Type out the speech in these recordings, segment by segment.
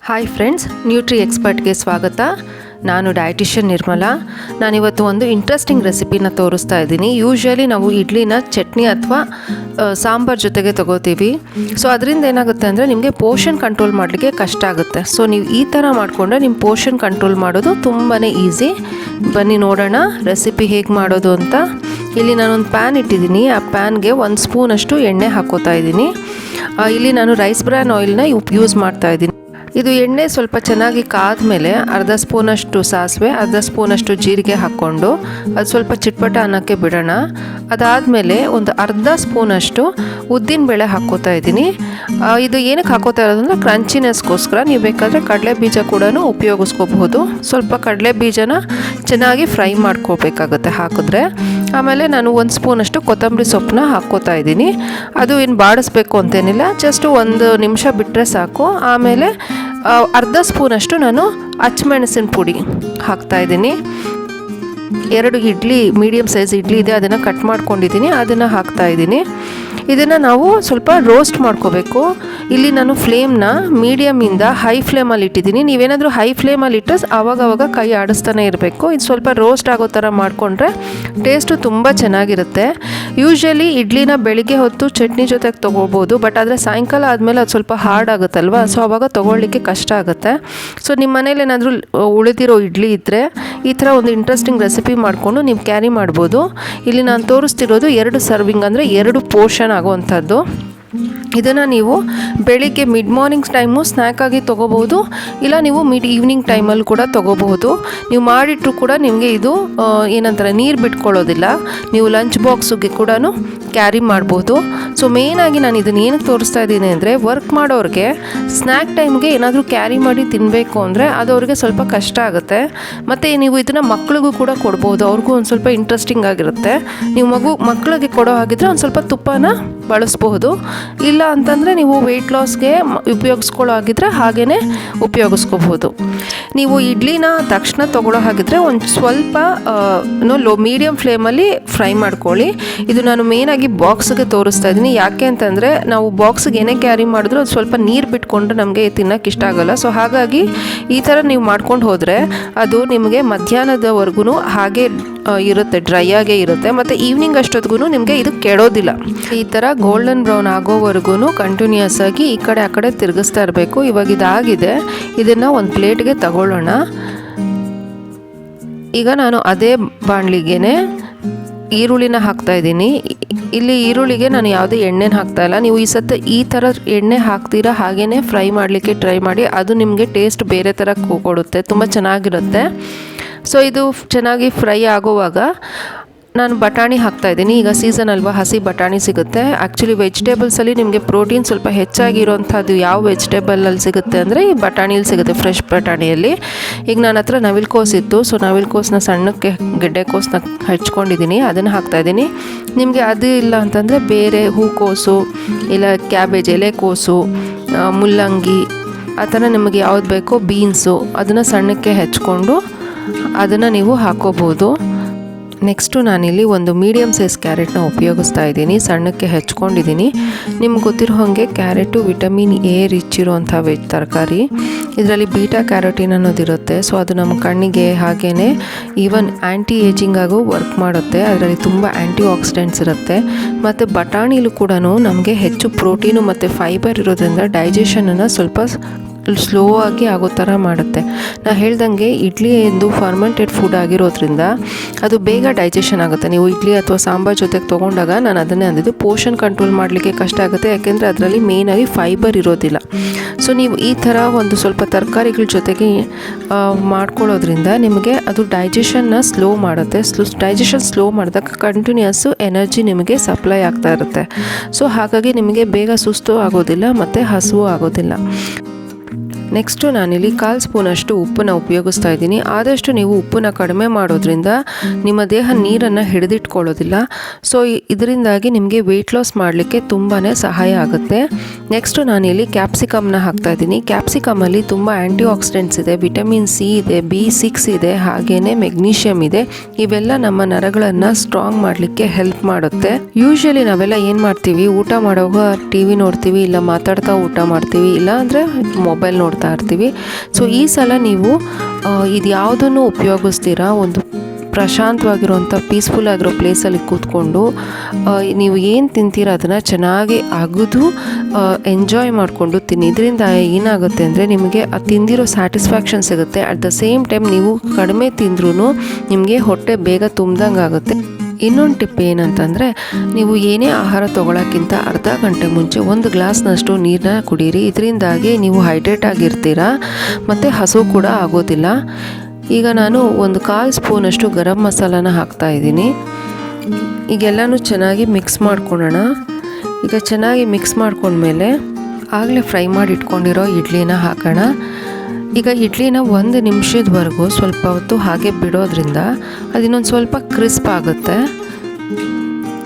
Hi friends, nutri ಎಕ್ಸ್ಪರ್ಟ್ಗೆ ಸ್ವಾಗತ. ನಾನು dietitian Nirmala. ನಾನಿವತ್ತು ಒಂದು ಇಂಟ್ರೆಸ್ಟಿಂಗ್ ರೆಸಿಪಿನ ತೋರಿಸ್ತಾ ಇದ್ದೀನಿ. ಯೂಶ್ವಲಿ ನಾವು ಇಡ್ಲಿನ ಚಟ್ನಿ ಅಥವಾ ಸಾಂಬಾರ್ ಜೊತೆಗೆ ತೊಗೋತೀವಿ. ಸೊ ಅದರಿಂದ ಏನಾಗುತ್ತೆ ಅಂದರೆ ನಿಮಗೆ ಪೋಷನ್ ಕಂಟ್ರೋಲ್ ಮಾಡಲಿಕ್ಕೆ ಕಷ್ಟ ಆಗುತ್ತೆ. ಸೊ ನೀವು ಈ ಥರ ಮಾಡಿಕೊಂಡ್ರೆ ನಿಮ್ಮ ಪೋಷನ್ ಕಂಟ್ರೋಲ್ ಮಾಡೋದು ತುಂಬಾ ಈಸಿ. ಬನ್ನಿ ನೋಡೋಣ ರೆಸಿಪಿ ಹೇಗೆ ಮಾಡೋದು ಅಂತ. ಇಲ್ಲಿ ನಾನೊಂದು ಪ್ಯಾನ್ ಇಟ್ಟಿದ್ದೀನಿ. ಆ ಪ್ಯಾನ್ಗೆ 1 ಸ್ಪೂನಷ್ಟು ಎಣ್ಣೆ ಹಾಕ್ಕೋತಾ ಇದ್ದೀನಿ. ಇಲ್ಲಿ ನಾನು ರೈಸ್ ಬ್ರ್ಯಾನ್ ಆಯಿಲ್ನ ಯೂಸ್ ಮಾಡ್ತಾ ಇದ್ದೀನಿ. ಇದು ಎಣ್ಣೆ ಸ್ವಲ್ಪ ಚೆನ್ನಾಗಿ ಕಾದ್ಮೇಲೆ ಅರ್ಧ ಸ್ಪೂನಷ್ಟು ಸಾಸಿವೆ, ಅರ್ಧ ಸ್ಪೂನಷ್ಟು ಜೀರಿಗೆ ಹಾಕ್ಕೊಂಡು ಅದು ಸ್ವಲ್ಪ ಚಿಟ್ಪಟ ಅನ್ನೋಕ್ಕೆ ಬಿಡೋಣ. ಅದಾದಮೇಲೆ ಒಂದು ಅರ್ಧ ಸ್ಪೂನಷ್ಟು ಉದ್ದಿನಬೇಳೆ ಹಾಕ್ಕೋತಾ ಇದ್ದೀನಿ. ಇದು ಏನಕ್ಕೆ ಹಾಕೋತಾ ಇರೋದು ಅಂದರೆ ಕ್ರಂಚಿನೆಸ್ಗೋಸ್ಕರ. ನೀವು ಬೇಕಾದರೆ ಕಡಲೆ ಬೀಜ ಕೂಡ ಉಪಯೋಗಿಸ್ಕೋಬಹುದು. ಸ್ವಲ್ಪ ಕಡಲೆ ಬೀಜನ ಚೆನ್ನಾಗಿ ಫ್ರೈ ಮಾಡ್ಕೋಬೇಕಾಗುತ್ತೆ ಹಾಕಿದ್ರೆ. ಆಮೇಲೆ ನಾನು 1 ಸ್ಪೂನಷ್ಟು ಕೊತ್ತಂಬರಿ ಸೊಪ್ಪನ್ನ ಹಾಕ್ಕೋತಾ ಇದ್ದೀನಿ. ಅದು ಏನು ಬಾಡಿಸ್ಬೇಕು ಅಂತೇನಿಲ್ಲ, ಜಸ್ಟ್ 1 ನಿಮಿಷ ಬಿಟ್ಟರೆ ಸಾಕು. ಆಮೇಲೆ ಅರ್ಧ ಸ್ಪೂನಷ್ಟು ನಾನು ಹಸಿಮೆಣಸಿನ ಪುಡಿ ಹಾಕ್ತಾಯಿದ್ದೀನಿ. 2 ಇಡ್ಲಿ, ಮೀಡಿಯಮ್ ಸೈಜ್ ಇಡ್ಲಿ ಇದೆ, ಅದನ್ನು ಕಟ್ ಮಾಡ್ಕೊಂಡಿದ್ದೀನಿ, ಅದನ್ನು ಹಾಕ್ತಾಯಿದ್ದೀನಿ. ಇದನ್ನು ನಾವು ಸ್ವಲ್ಪ ರೋಸ್ಟ್ ಮಾಡ್ಕೋಬೇಕು. ಇಲ್ಲಿ ನಾನು ಫ್ಲೇಮ್ನ ಮೀಡಿಯಮಿಂದ ಹೈ ಫ್ಲೇಮಲ್ಲಿ ಇಟ್ಟಿದ್ದೀನಿ. ನೀವೇನಾದರೂ ಹೈ ಫ್ಲೇಮಲ್ಲಿ ಇಟ್ಟರೆ ಆವಾಗವಾಗ ಕೈ ಆಡಿಸ್ತಾನೆ ಇರಬೇಕು. ಇದು ಸ್ವಲ್ಪ ರೋಸ್ಟ್ ಆಗೋ ಥರ ಮಾಡಿಕೊಂಡ್ರೆ ಟೇಸ್ಟು ತುಂಬ ಚೆನ್ನಾಗಿರುತ್ತೆ. ಯೂಶ್ವಲಿ ಇಡ್ಲಿನ ಬೆಳಿಗ್ಗೆ ಹೊತ್ತು ಚಟ್ನಿ ಜೊತೆಗೆ ತೊಗೋಬೋದು, ಬಟ್ ಆದರೆ ಸಾಯಂಕಾಲ ಆದಮೇಲೆ ಅದು ಸ್ವಲ್ಪ ಹಾರ್ಡ್ ಆಗುತ್ತಲ್ವ, ಸೊ ಆವಾಗ ತೊಗೊಳ್ಳಿಕ್ಕೆ ಕಷ್ಟ ಆಗುತ್ತೆ. ಸೊ ನಿಮ್ಮ ಮನೇಲಿ ಏನಾದರೂ ಉಳಿದಿರೋ ಇಡ್ಲಿ ಇದ್ದರೆ ಈ ಥರ ಒಂದು ಇಂಟ್ರೆಸ್ಟಿಂಗ್ ರೆಸಿಪಿ ಮಾಡಿಕೊಂಡು ನೀವು ಕ್ಯಾರಿ ಮಾಡ್ಬೋದು. ಇಲ್ಲಿ ನಾನು ತೋರಿಸ್ತಿರೋದು 2 ಸರ್ವಿಂಗ್, ಅಂದರೆ 2 ಪೋರ್ಷನ್ ಆಗುವಂಥದ್ದು. ಇದನ್ನು ನೀವು ಬೆಳಿಗ್ಗೆ ಮಿಡ್ ಮಾರ್ನಿಂಗ್ ಟೈಮು ಸ್ನ್ಯಾಕಾಗಿ ತೊಗೋಬೋದು, ಇಲ್ಲ ನೀವು ಮಿಡ್ ಈವ್ನಿಂಗ್ ಟೈಮಲ್ಲಿ ಕೂಡ ತೊಗೋಬಹುದು. ನೀವು ಮಾಡಿಟ್ಟರು ಕೂಡ ನಿಮಗೆ ಇದು ಏನಂತಾರೆ ನೀರು ಬಿಟ್ಕೊಳ್ಳೋದಿಲ್ಲ. ನೀವು ಲಂಚ್ ಬಾಕ್ಸಿಗೆ ಕೂಡ ಕ್ಯಾರಿ ಮಾಡ್ಬೋದು. ಸೊ ಮೇಯ್ನಾಗಿ ನಾನು ಇದನ್ನು ಏನಕ್ಕೆ ತೋರಿಸ್ತಾ ಇದ್ದೀನಿ ಅಂದರೆ, ವರ್ಕ್ ಮಾಡೋರಿಗೆ ಸ್ನ್ಯಾಕ್ ಟೈಮ್ಗೆ ಏನಾದರೂ ಕ್ಯಾರಿ ಮಾಡಿ ತಿನ್ನಬೇಕು ಅಂದರೆ ಅದು ಅವ್ರಿಗೆ ಸ್ವಲ್ಪ ಕಷ್ಟ ಆಗುತ್ತೆ. ಮತ್ತು ನೀವು ಇದನ್ನು ಮಕ್ಳಿಗೂ ಕೂಡ ಕೊಡ್ಬೋದು, ಅವ್ರಿಗೂ ಒಂದು ಸ್ವಲ್ಪ ಇಂಟ್ರೆಸ್ಟಿಂಗ್ ಆಗಿರುತ್ತೆ. ನೀವು ಮಕ್ಕಳಿಗೆ ಕೊಡೋ ಹಾಗಿದ್ರೆ ಒಂದು ಸ್ವಲ್ಪ ತುಪ್ಪನ ಬಳಸ್ಬಹುದು. ಇಲ್ಲ ಅಂತಂದರೆ ನೀವು ವೆಯ್ಟ್ ಲಾಸ್ಗೆ ಉಪಯೋಗಿಸ್ಕೊಳ್ಳೋ ಹಾಗಿದ್ರೆ ಹಾಗೇ ಉಪಯೋಗಿಸ್ಕೋಬಹುದು. ನೀವು ಇಡ್ಲಿನ ತಕ್ಷಣ ತೊಗೊಳ್ಳೋ ಹಾಗಿದ್ರೆ ಒಂದು ಸ್ವಲ್ಪ ಮೀಡಿಯಮ್ ಫ್ಲೇಮಲ್ಲಿ ಫ್ರೈ ಮಾಡ್ಕೊಳ್ಳಿ. ಇದು ನಾನು ಮೇಯ್ನಾಗಿ ಬಾಕ್ಸ್ಗೆ ತೋರಿಸ್ತಾ ಇದ್ದೀನಿ. ಯಾಕೆ ಅಂತಂದರೆ ನಾವು ಬಾಕ್ಸ್ಗೆ ಏನೇ ಕ್ಯಾರಿ ಮಾಡಿದ್ರೂ ಅದು ಸ್ವಲ್ಪ ನೀರು ಬಿಟ್ಕೊಂಡ್ರೆ ನಮಗೆ ತಿನ್ನೋಕ್ಕೆ ಇಷ್ಟ ಆಗೋಲ್ಲ. ಸೊ ಹಾಗಾಗಿ ಈ ಥರ ನೀವು ಮಾಡ್ಕೊಂಡು ಹೋದರೆ ಅದು ನಿಮಗೆ ಮಧ್ಯಾಹ್ನದವರೆಗೂ ಹಾಗೆ ಇರುತ್ತೆ, ಡ್ರೈ ಆಗೇ ಇರುತ್ತೆ. ಮತ್ತು ಈವ್ನಿಂಗ್ ಅಷ್ಟೊತ್ತಿಗೂ ನಿಮಗೆ ಇದು ಕೆಡೋದಿಲ್ಲ. ಈ ಥರ ಗೋಲ್ಡನ್ ಬ್ರೌನ್ ಆಗೋವರೆಗೂ ಕಂಟಿನ್ಯೂಸ್ ಆಗಿ ಈ ಕಡೆ ಆ ಕಡೆ ತಿರುಗಿಸ್ತಾ ಇರಬೇಕು. ಇವಾಗ ಇದಾಗಿದೆ, ಇದನ್ನು ಒಂದು ಪ್ಲೇಟ್ಗೆ ತಗೊಳ್ಳೋಣ. ಈಗ ನಾನು ಅದೇ ಬಾಣಲಿಗೆ ಈರುಳ್ಳಿನ ಹಾಕ್ತಾಯಿದ್ದೀನಿ. ಇಲ್ಲಿ ಈರುಳ್ಳಿಗೆ ನಾನು ಯಾವುದೇ ಎಣ್ಣೆನ ಹಾಕ್ತಾಯಿಲ್ಲ. ನೀವು ಈ ಸತ್ತ ಈ ಥರ ಎಣ್ಣೆ ಹಾಕ್ತೀರಾ ಹಾಗೇ ಫ್ರೈ ಮಾಡಲಿಕ್ಕೆ ಟ್ರೈ ಮಾಡಿ. ಅದು ನಿಮಗೆ ಟೇಸ್ಟ್ ಬೇರೆ ಥರ ಕೊಡುತ್ತೆ, ತುಂಬ ಚೆನ್ನಾಗಿರುತ್ತೆ. ಸೊ ಇದು ಚೆನ್ನಾಗಿ ಫ್ರೈ ಆಗುವಾಗ ನಾನು ಬಟಾಣಿ ಹಾಕ್ತಾಯಿದ್ದೀನಿ. ಈಗ ಸೀಸನ್ ಅಲ್ವಾ, ಹಸಿ ಬಟಾಣಿ ಸಿಗುತ್ತೆ. ಆ್ಯಕ್ಚುಲಿ ವೆಜಿಟೇಬಲ್ಸಲ್ಲಿ ನಿಮಗೆ ಪ್ರೋಟೀನ್ ಸ್ವಲ್ಪ ಹೆಚ್ಚಾಗಿರೋಂಥದ್ದು ಯಾವ ವೆಜಿಟೇಬಲಲ್ಲಿ ಸಿಗುತ್ತೆ ಅಂದರೆ ಈ ಬಟಾಣಿಯಲ್ಲಿ ಸಿಗುತ್ತೆ, ಫ್ರೆಶ್ ಬಟಾಣಿಯಲ್ಲಿ. ಈಗ ನನ್ನ ಹತ್ರ ನವಿಲುಕೋಸು ಇತ್ತು, ಸೊ ನವಿಲುಕೋಸನ್ನ ಸಣ್ಣಕ್ಕೆ ಗೆಡ್ಡೆಕೋಸನ್ನ ಹಚ್ಕೊಂಡಿದ್ದೀನಿ, ಅದನ್ನು ಹಾಕ್ತಾಯಿದ್ದೀನಿ. ನಿಮಗೆ ಅದು ಇಲ್ಲ ಅಂತಂದರೆ ಬೇರೆ ಹೂಕೋಸು ಇಲ್ಲ ಕ್ಯಾಬೇಜ್, ಎಲೆಕೋಸು, ಮುಲ್ಲಂಗಿ ಆ ಥರ ನಿಮಗೆ ಯಾವ್ದು ಬೇಕೋ, ಬೀನ್ಸು, ಅದನ್ನು ಸಣ್ಣಕ್ಕೆ ಹೆಚ್ಕೊಂಡು ಅದನ್ನು ನೀವು ಹಾಕೋಬೋದು. ನೆಕ್ಸ್ಟು ನಾನಿಲ್ಲಿ ಒಂದು ಮೀಡಿಯಮ್ ಸೈಜ್ ಕ್ಯಾರೆಟ್ನ ಉಪಯೋಗಿಸ್ತಾ ಇದ್ದೀನಿ, ಸಣ್ಣಕ್ಕೆ ಹೆಚ್ಕೊಂಡಿದ್ದೀನಿ. ನಿಮ್ಗೆ ಗೊತ್ತಿರೋ ಹಾಗೆ ಕ್ಯಾರೆಟು ವಿಟಮಿನ್ ಎ ರಿಚ್ ಇರೋವಂಥ ತರಕಾರಿ. ಇದರಲ್ಲಿ ಬೀಟಾ ಕ್ಯಾರೋಟಿನ್ ಅನ್ನೋದಿರುತ್ತೆ. ಸೊ ಅದು ನಮ್ಮ ಕಣ್ಣಿಗೆ ಹಾಗೇ ಈವನ್ ಆ್ಯಂಟಿ ಏಜಿಂಗ್ ಆಗು ವರ್ಕ್ ಮಾಡುತ್ತೆ. ಅದರಲ್ಲಿ ತುಂಬ ಆ್ಯಂಟಿ ಆಕ್ಸಿಡೆಂಟ್ಸ್ ಇರುತ್ತೆ. ಮತ್ತು ಬಟಾಣಿಲೂ ಕೂಡ ನಮಗೆ ಹೆಚ್ಚು ಪ್ರೋಟೀನು ಮತ್ತು ಫೈಬರ್ ಇರೋದ್ರಿಂದ ಡೈಜೆಷನನ್ನು ಸ್ವಲ್ಪ ಸ್ಲೋ ಆಗಿ ಆಗೋ ಥರ ಮಾಡುತ್ತೆ. ನಾನು ಹೇಳ್ದಂಗೆ ಇಡ್ಲಿ ಎಂದು ಫರ್ಮೆಂಟೆಡ್ ಫುಡ್ ಆಗಿರೋದ್ರಿಂದ ಅದು ಬೇಗ ಡೈಜೆಷನ್ ಆಗುತ್ತೆ. ನೀವು ಇಡ್ಲಿ ಅಥವಾ ಸಾಂಬಾರ್ ಜೊತೆಗೆ ತೊಗೊಂಡಾಗ ನಾನು ಅದನ್ನೇ ಅಂದಿದ್ದು, ಪೋಷನ್ ಕಂಟ್ರೋಲ್ ಮಾಡಲಿಕ್ಕೆ ಕಷ್ಟ ಆಗುತ್ತೆ, ಯಾಕೆಂದರೆ ಅದರಲ್ಲಿ ಮೇಯ್ನಾಗಿ ಫೈಬರ್ ಇರೋದಿಲ್ಲ. ಸೊ ನೀವು ಈ ಥರ ಒಂದು ಸ್ವಲ್ಪ ತರಕಾರಿಗಳ ಜೊತೆಗೆ ಮಾಡ್ಕೊಳ್ಳೋದ್ರಿಂದ ನಿಮಗೆ ಅದು ಡೈಜೆಷನ್ನ ಸ್ಲೋ ಮಾಡುತ್ತೆ. ಡೈಜೆಷನ್ ಸ್ಲೋ ಮಾಡಿದಾಗ ಕಂಟಿನ್ಯೂಸ್ಸು ಎನರ್ಜಿ ನಿಮಗೆ ಸಪ್ಲೈ ಆಗ್ತಾ ಇರುತ್ತೆ. ಸೊ ಹಾಗಾಗಿ ನಿಮಗೆ ಬೇಗ ಸುಸ್ತು ಆಗೋದಿಲ್ಲ ಮತ್ತು ಹಸಿವು ಆಗೋದಿಲ್ಲ. ನೆಕ್ಸ್ಟು ನಾನಿಲ್ಲಿ 1/4 ಸ್ಪೂನಷ್ಟು ಉಪ್ಪನ್ನು ಉಪಯೋಗಿಸ್ತಾ ಇದ್ದೀನಿ. ಆದಷ್ಟು ನೀವು ಉಪ್ಪನ್ನು ಕಡಿಮೆ ಮಾಡೋದ್ರಿಂದ ನಿಮ್ಮ ದೇಹ ನೀರನ್ನು ಹಿಡಿದಿಟ್ಕೊಳ್ಳೋದಿಲ್ಲ. ಸೊ ಇದರಿಂದಾಗಿ ನಿಮಗೆ ವೆಯ್ಟ್ ಲಾಸ್ ಮಾಡಲಿಕ್ಕೆ ತುಂಬಾ ಸಹಾಯ ಆಗುತ್ತೆ. ನೆಕ್ಸ್ಟು ನಾನಿಲ್ಲಿ ಕ್ಯಾಪ್ಸಿಕಮ್ನ ಹಾಕ್ತಾಯಿದ್ದೀನಿ. ಕ್ಯಾಪ್ಸಿಕಮಲ್ಲಿ ತುಂಬ ಆ್ಯಂಟಿ ಆಕ್ಸಿಡೆಂಟ್ಸ್ ಇದೆ, ವಿಟಮಿನ್ ಸಿ ಇದೆ, B6 ಇದೆ, ಹಾಗೆಯೇ ಮೆಗ್ನೀಷಿಯಮ್ ಇದೆ. ಇವೆಲ್ಲ ನಮ್ಮ ನರಗಳನ್ನು ಸ್ಟ್ರಾಂಗ್ ಮಾಡಲಿಕ್ಕೆ ಹೆಲ್ಪ್ ಮಾಡುತ್ತೆ. ಯೂಶ್ವಲಿ ನಾವೆಲ್ಲ ಏನು ಮಾಡ್ತೀವಿ, ಊಟ ಮಾಡುವಾಗ TV ನೋಡ್ತೀವಿ, ಇಲ್ಲ ಮಾತಾಡ್ತಾ ಊಟ ಮಾಡ್ತೀವಿ, ಇಲ್ಲ ಅಂದರೆ ಮೊಬೈಲ್ ನೋಡ್ತೀವಿ. ಮಾಡ್ತಾ ಇರ್ತೀವಿ. ಸೊ ಈ ಸಲ ನೀವು ಇದು ಯಾವುದನ್ನು ಉಪಯೋಗಿಸ್ತೀರಾ, ಒಂದು ಪ್ರಶಾಂತವಾಗಿರುವಂಥ ಪೀಸ್ಫುಲ್ ಆಗಿರೋ ಪ್ಲೇಸಲ್ಲಿ ಕೂತ್ಕೊಂಡು ನೀವು ಏನು ತಿಂತೀರ ಅದನ್ನು ಚೆನ್ನಾಗಿ ಅಗಿದು ಎಂಜಾಯ್ ಮಾಡಿಕೊಂಡು ತಿನ್ನಿ. ಇದರಿಂದ ಏನಾಗುತ್ತೆ ಅಂದರೆ ನಿಮಗೆ ಆ ತಿಂದಿರೋ ಸ್ಯಾಟಿಸ್ಫ್ಯಾಕ್ಷನ್ ಸಿಗುತ್ತೆ. ಅಟ್ ದ ಸೇಮ್ ಟೈಮ್ ನೀವು ಕಡಿಮೆ ತಿಂದ್ರೂ ನಿಮಗೆ ಹೊಟ್ಟೆ ಬೇಗ ತುಂಬ್ದಂಗೆ ಆಗುತ್ತೆ. ಇನ್ನೊಂದು ಟಿಪ್ ಏನಂತಂದರೆ, ನೀವು ಏನೇ ಆಹಾರ ತೊಗೊಳಕ್ಕಿಂತ ಅರ್ಧ ಗಂಟೆ ಮುಂಚೆ 1 ಗ್ಲಾಸ್ನಷ್ಟು ನೀರನ್ನ ಕುಡೀರಿ. ಇದರಿಂದಾಗಿ ನೀವು ಹೈಡ್ರೇಟ್ ಆಗಿರ್ತೀರ ಮತ್ತು ಹಸು ಕೂಡ ಆಗೋದಿಲ್ಲ. ಈಗ ನಾನು 1/4 ಸ್ಪೂನಷ್ಟು ಗರಂ ಮಸಾಲಾನ ಹಾಕ್ತಾಯಿದ್ದೀನಿ. ಈಗೆಲ್ಲನೂ ಚೆನ್ನಾಗಿ ಮಿಕ್ಸ್ ಮಾಡ್ಕೊಳ್ಳೋಣ. ಈಗ ಚೆನ್ನಾಗಿ ಮಿಕ್ಸ್ ಮಾಡ್ಕೊಂಡ್ಮೇಲೆ ಆಗಲೇ ಫ್ರೈ ಮಾಡಿ ಇಟ್ಕೊಂಡಿರೋ ಇಡ್ಲಿನ ಹಾಕೋಣ. ಈಗ ಇಡ್ಲಿನ 1 ನಿಮಿಷದವರೆಗೂ ಸ್ವಲ್ಪ ಹೊತ್ತು ಹಾಗೆ ಬಿಡೋದ್ರಿಂದ ಅದಿನ್ನೊಂದು ಸ್ವಲ್ಪ ಕ್ರಿಸ್ಪ್ ಆಗುತ್ತೆ.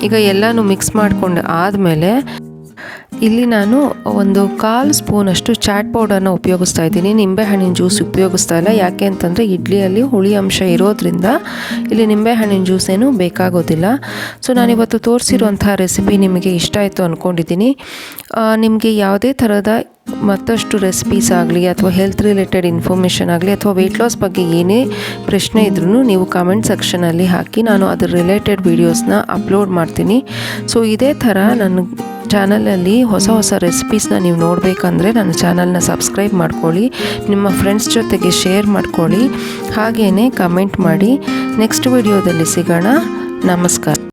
ಈಗ ಎಲ್ಲನೂ ಮಿಕ್ಸ್ ಮಾಡ್ಕೊಂಡು ಆದಮೇಲೆ ಇಲ್ಲಿ ನಾನು 1/4 ಸ್ಪೂನಷ್ಟು ಚಾಟ್ ಪೌಡರ್ನ ಉಪಯೋಗಿಸ್ತಾ ಇದ್ದೀನಿ. ನಿಂಬೆಹಣ್ಣಿನ ಜ್ಯೂಸ್ ಉಪಯೋಗಿಸ್ತಾ ಇಲ್ಲ. ಯಾಕೆ ಅಂತಂದರೆ ಇಡ್ಲಿಯಲ್ಲಿ ಹುಳಿ ಅಂಶ ಇರೋದ್ರಿಂದ ಇಲ್ಲಿ ನಿಂಬೆಹಣ್ಣಿನ ಜ್ಯೂಸ್ ಏನೂ ಬೇಕಾಗೋದಿಲ್ಲ. ಸೊ ನಾನಿವತ್ತು ತೋರಿಸಿರುವಂಥ ರೆಸಿಪಿ ನಿಮಗೆ ಇಷ್ಟ ಆಯಿತು ಅಂದ್ಕೊಂಡಿದ್ದೀನಿ. ನಿಮಗೆ ಯಾವುದೇ ಥರದ ಮತ್ತಷ್ಟು ರೆಸಿಪೀಸ್ ಆಗಲಿ ಅಥವಾ ಹೆಲ್ತ್ ರಿಲೇಟೆಡ್ ಇನ್ಫಾರ್ಮೇಷನ್ ಆಗಲಿ ಅಥವಾ ವೆಯ್ಟ್ ಲಾಸ್ ಬಗ್ಗೆ ಏನೇ ಪ್ರಶ್ನೆ ಇದ್ರೂ ನೀವು ಕಾಮೆಂಟ್ ಸೆಕ್ಷನಲ್ಲಿ ಹಾಕಿ, ನಾನು ಅದ್ರ ರಿಲೇಟೆಡ್ ವೀಡಿಯೋಸ್ನ ಅಪ್ಲೋಡ್ ಮಾಡ್ತೀನಿ. ಸೊ ಇದೇ ಥರ ನನ್ನ ಚಾನಲಲ್ಲಿ ಹೊಸ ರೆಸಿಪೀಸ್ನ ನೀವು ನೋಡಬೇಕಂದ್ರೆ ನನ್ನ ಚಾನಲ್ನ ಸಬ್ಸ್ಕ್ರೈಬ್ ಮಾಡ್ಕೊಳ್ಳಿ, ನಿಮ್ಮ ಫ್ರೆಂಡ್ಸ್ ಜೊತೆಗೆ ಶೇರ್ ಮಾಡ್ಕೊಳ್ಳಿ, ಹಾಗೆಯೇ ಕಮೆಂಟ್ ಮಾಡಿ. ನೆಕ್ಸ್ಟ್ ವಿಡಿಯೋದಲ್ಲಿ ಸಿಗೋಣ. ನಮಸ್ಕಾರ.